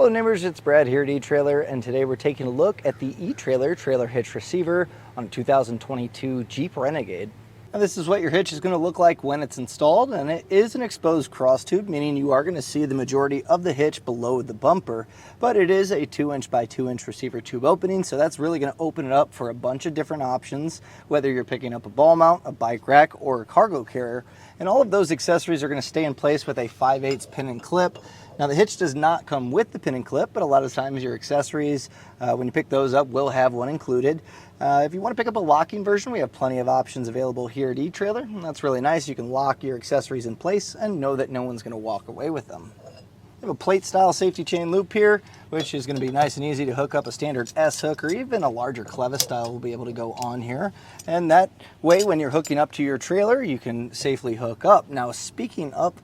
Hello neighbors, it's Brad here at eTrailer, and today we're taking a look at the eTrailer trailer hitch receiver on a 2022 Jeep Renegade. Now this is what your hitch is going to look like when it's installed, and it is an exposed cross tube, meaning you are going to see the majority of the hitch below the bumper, but it is a 2" by 2" receiver tube opening, so that's really going to open it up for a bunch of different options, whether you're picking up a ball mount, a bike rack, or a cargo carrier. And all of those accessories are going to stay in place with a 5/8 pin and clip. Now the hitch does not come with the pin and clip, but a lot of times your accessories, when you pick those up, will have one included. If you want to pick up a locking version, we have plenty of options available here at eTrailer, and that's really nice. You can lock your accessories in place and know that no one's going to walk away with them. We have a plate style safety chain loop here, which is going to be nice and easy to hook up a standard S hook, or even a larger clevis style will be able to go on here. And that way, when you're hooking up to your trailer, you can safely hook up. Now, speaking of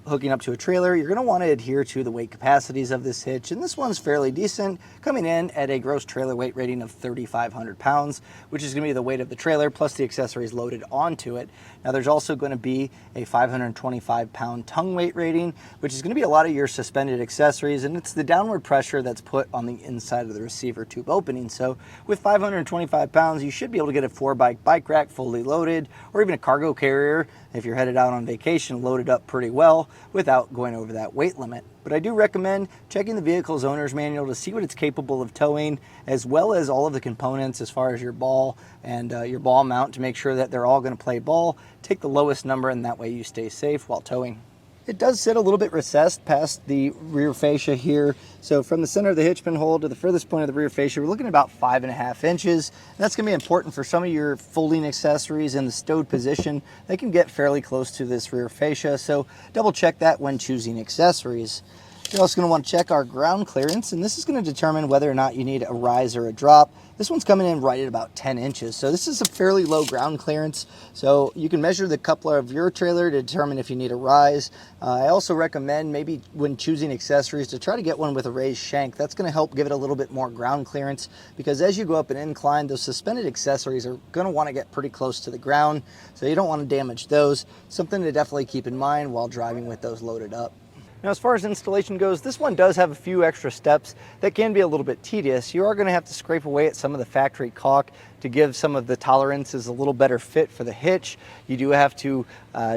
hooking up to a trailer, you're going to want to adhere to the weight capacities of this hitch, and this one's fairly decent, coming in at a gross trailer weight rating of 3,500 pounds, which is going to be the weight of the trailer plus the accessories loaded onto it. Now there's also going to be a 525 pound tongue weight rating, which is going to be a lot of your suspended accessories, and it's the downward pressure that's put on the inside of the receiver tube opening. So with 525 pounds, you should be able to get a 4-bike rack fully loaded, or even a cargo carrier if you're headed out on vacation, loaded up pretty well without going over that weight limit. But I do recommend checking the vehicle's owner's manual to see what it's capable of towing, as well as all of the components as far as your ball and your ball mount, to make sure that they're all going to play ball. Take the lowest number, and that way you stay safe while towing. It does sit a little bit recessed past the rear fascia here. So from the center of the hitch pin hole to the furthest point of the rear fascia, we're looking at about 5.5 inches. And that's going to be important for some of your folding accessories in the stowed position. They can get fairly close to this rear fascia, so double check that when choosing accessories. You're also going to want to check our ground clearance, and this is going to determine whether or not you need a rise or a drop. This one's coming in right at about 10 inches, so this is a fairly low ground clearance. So you can measure the coupler of your trailer to determine if you need a rise. I also recommend, maybe when choosing accessories, to try to get one with a raised shank. That's going to help give it a little bit more ground clearance, because as you go up an incline, those suspended accessories are going to want to get pretty close to the ground, so you don't want to damage those. Something to definitely keep in mind while driving with those loaded up. Now, as far as installation goes, this one does have a few extra steps that can be a little bit tedious. You are going to have to scrape away at some of the factory caulk to give some of the tolerances a little better fit for the hitch. You do have to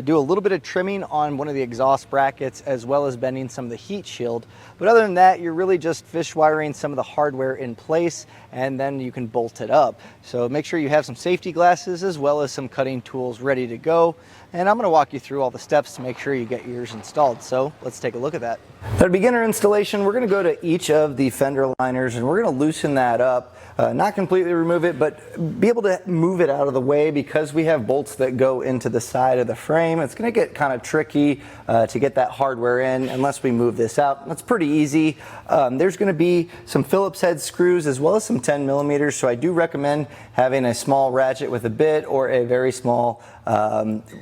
do a little bit of trimming on one of the exhaust brackets, as well as bending some of the heat shield. But other than that, you're really just fish wiring some of the hardware in place, and then you can bolt it up. So make sure you have some safety glasses as well as some cutting tools ready to go. And I'm going to walk you through all the steps to make sure you get yours installed. So let's take a look at that. For beginner installation, we're going to go to each of the fender liners, and we're going to loosen that up. Not completely remove it, but be able to move it out of the way, because we have bolts that go into the side of the frame. It's going to get kind of tricky to get that hardware in unless we move this out. That's pretty easy. There's going to be some Phillips head screws as well as some 10 millimeters, so I do recommend having a small ratchet with a bit, or a very small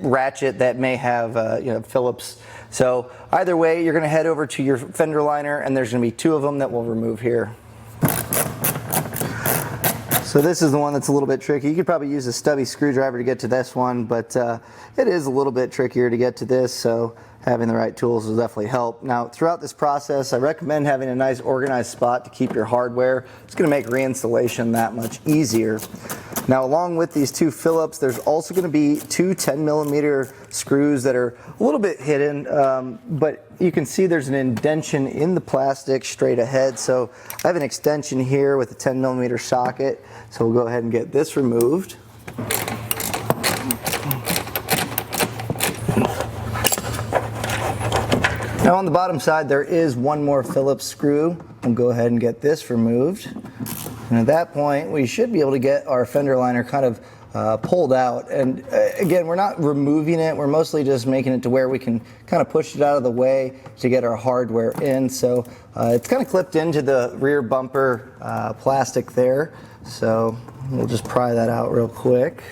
ratchet that may have Phillips. So either way, you're going to head over to your fender liner, and there's going to be 2 of them that we'll remove here. So this is the one that's a little bit tricky. You could probably use a stubby screwdriver to get to this one, but it is a little bit trickier to get to this, so having the right tools will definitely help. Now, throughout this process, I recommend having a nice organized spot to keep your hardware. It's going to make reinstallation that much easier. Now, along with these 2 Phillips, there's also going to be 2 10 millimeter screws that are a little bit hidden, but you can see there's an indention in the plastic straight ahead. So I have an extension here with a 10 millimeter socket. So we'll go ahead and get this removed. Now on the bottom side, there is one more Phillips screw. We'll go ahead and get this removed. And at that point, we should be able to get our fender liner kind of pulled out. And again, we're not removing it. We're mostly just making it to where we can kind of push it out of the way to get our hardware in. So it's kind of clipped into the rear bumper plastic there. So we'll just pry that out real quick.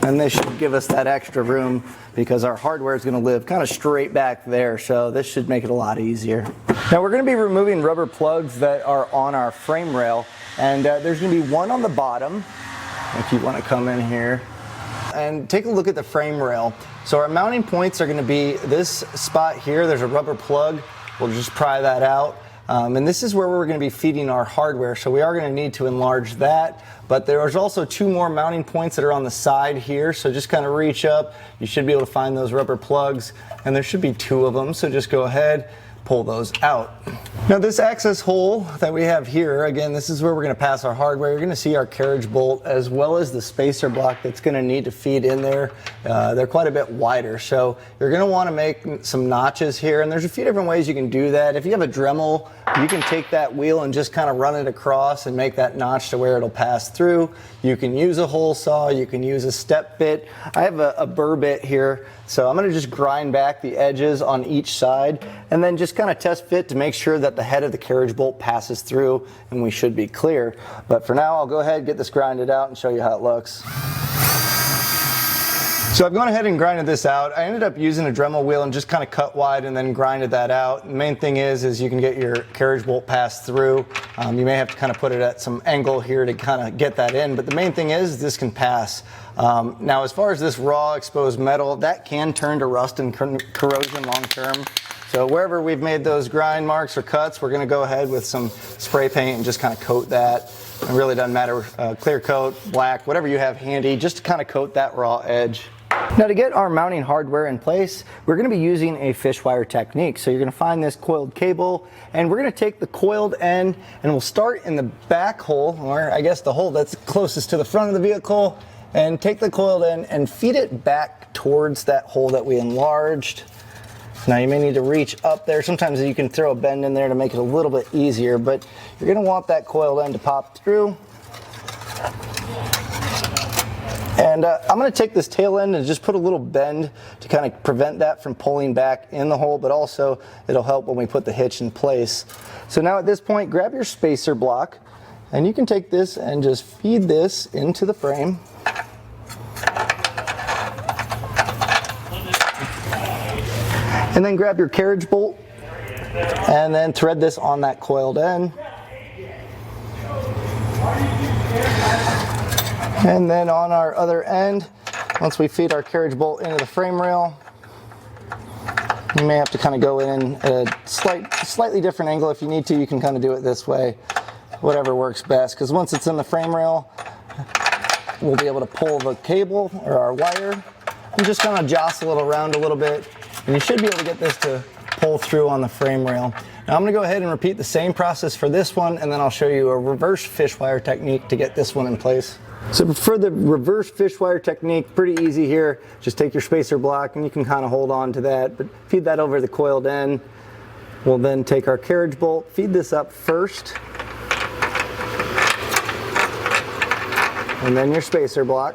And this should give us that extra room, because our hardware is going to live kind of straight back there, so this should make it a lot easier. Now we're going to be removing rubber plugs that are on our frame rail. And there's gonna be one on the bottom, if you wanna come in here. And take a look at the frame rail. So our mounting points are gonna be this spot here. There's a rubber plug. We'll just pry that out. And this is where we're gonna be feeding our hardware. So we are gonna need to enlarge that. But there's also two more mounting points that are on the side here. So just kind of reach up. You should be able to find those rubber plugs. And there should be two of them. So just go ahead, pull those out. Now this access hole that we have here, again, this is where we're gonna pass our hardware. You're gonna see our carriage bolt as well as the spacer block that's gonna need to feed in there. They're quite a bit wider. So you're gonna wanna make some notches here, and there's a few different ways you can do that. If you have a Dremel, you can take that wheel and just kind of run it across and make that notch to where it'll pass through. You can use a hole saw, you can use a step bit. I have a burr bit here, so I'm gonna just grind back the edges on each side and then just kind of test fit to make sure that the head of the carriage bolt passes through, and we should be clear. But for now, I'll go ahead and get this grinded out and show you how it looks. So I've gone ahead and grinded this out. I ended up using a Dremel wheel and just kind of cut wide and then grinded that out. The main thing is you can get your carriage bolt passed through. You may have to kind of put it at some angle here to kind of get that in, but the main thing is this can pass. Now as far as this raw exposed metal, that can turn to rust and corrosion long term. So wherever we've made those grind marks or cuts, we're gonna go ahead with some spray paint and just kind of coat that. It really doesn't matter, clear coat, black, whatever you have handy, just to kind of coat that raw edge. Now to get our mounting hardware in place, we're going to be using a fish wire technique. So you're going to find this coiled cable, and we're going to take the coiled end and we'll start in the back hole, or I guess the hole that's closest to the front of the vehicle, and take the coiled end and feed it back towards that hole that we enlarged. Now you may need to reach up there. Sometimes you can throw a bend in there to make it a little bit easier, but you're going to want that coiled end to pop through. And I'm going to take this tail end and just put a little bend to kind of prevent that from pulling back in the hole, but also it'll help when we put the hitch in place. So now at this point, grab your spacer block, and you can take this and just feed this into the frame. And then grab your carriage bolt and then thread this on that coiled end. And then on our other end, once we feed our carriage bolt into the frame rail, you may have to kind of go in at a slightly different angle. If you need to, you can kind of do it this way, whatever works best. Because once it's in the frame rail, we'll be able to pull the cable or our wire and just kind of jostle it around a little bit. And you should be able to get this to pull through on the frame rail. Now I'm going to go ahead and repeat the same process for this one, and then I'll show you a reverse fish wire technique to get this one in place. So for the reverse fish wire technique, pretty easy here. Just take your spacer block and you can kind of hold on to that, but feed that over the coiled end. We'll then take our carriage bolt, feed this up first, and then your spacer block.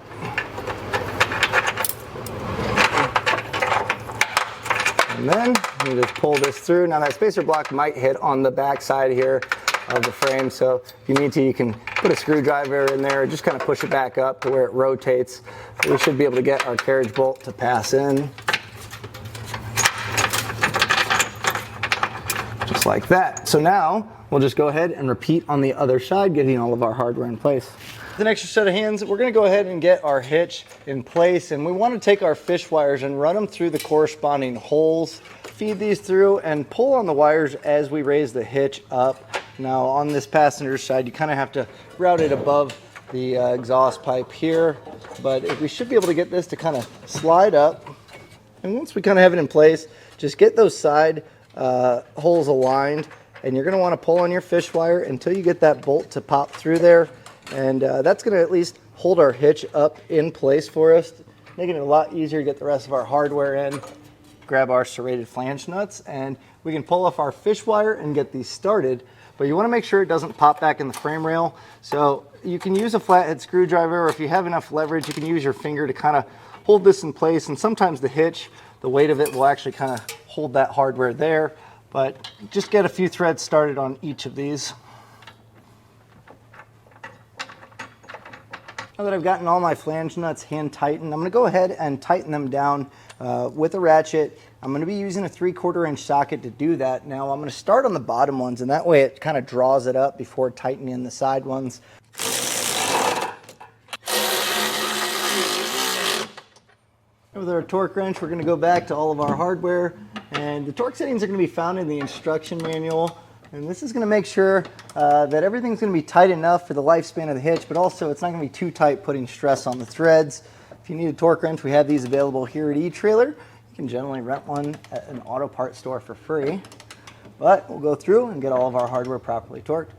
And then you just pull this through. Now that spacer block might hit on the back side here of the frame, so if you need to, you can put a screwdriver in there, just kind of push it back up to where it rotates. We should be able to get our carriage bolt to pass in. Just like that. So now we'll just go ahead and repeat on the other side, getting all of our hardware in place. The extra set of hands, we're going to go ahead and get our hitch in place, and we want to take our fish wires and run them through the corresponding holes, feed these through, and pull on the wires as we raise the hitch up. Now on this passenger side, you kind of have to route it above the exhaust pipe here, but we should be able to get this to kind of slide up. And once we kind of have it in place, just get those side holes aligned, and you're going to want to pull on your fish wire until you get that bolt to pop through there. And that's going to at least hold our hitch up in place for us, making it a lot easier to get the rest of our hardware in. Grab our serrated flange nuts, and we can pull off our fish wire and get these started. But you want to make sure it doesn't pop back in the frame rail. So you can use a flathead screwdriver, or if you have enough leverage, you can use your finger to kind of hold this in place. And sometimes the hitch, the weight of it will actually kind of hold that hardware there. But just get a few threads started on each of these. Now that I've gotten all my flange nuts hand tightened, I'm going to go ahead and tighten them down with a ratchet. I'm going to be using a 3/4 inch socket to do that. Now I'm going to start on the bottom ones, and that way it kind of draws it up before tightening the side ones. With our torque wrench, we're going to go back to all of our hardware, and the torque settings are going to be found in the instruction manual. And this is going to make sure that everything's going to be tight enough for the lifespan of the hitch, but also it's not going to be too tight, putting stress on the threads. If you need a torque wrench, we have these available here at eTrailer. You can generally rent one at an auto parts store for free. But we'll go through and get all of our hardware properly torqued.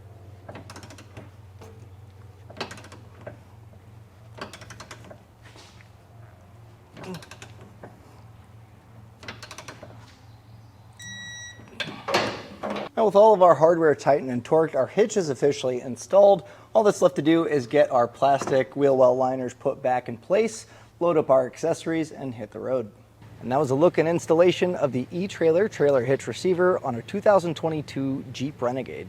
Now with all of our hardware tightened and torqued, our hitch is officially installed. All that's left to do is get our plastic wheel well liners put back in place, load up our accessories, and hit the road. And that was a look and installation of the eTrailer trailer hitch receiver on a 2022 Jeep Renegade.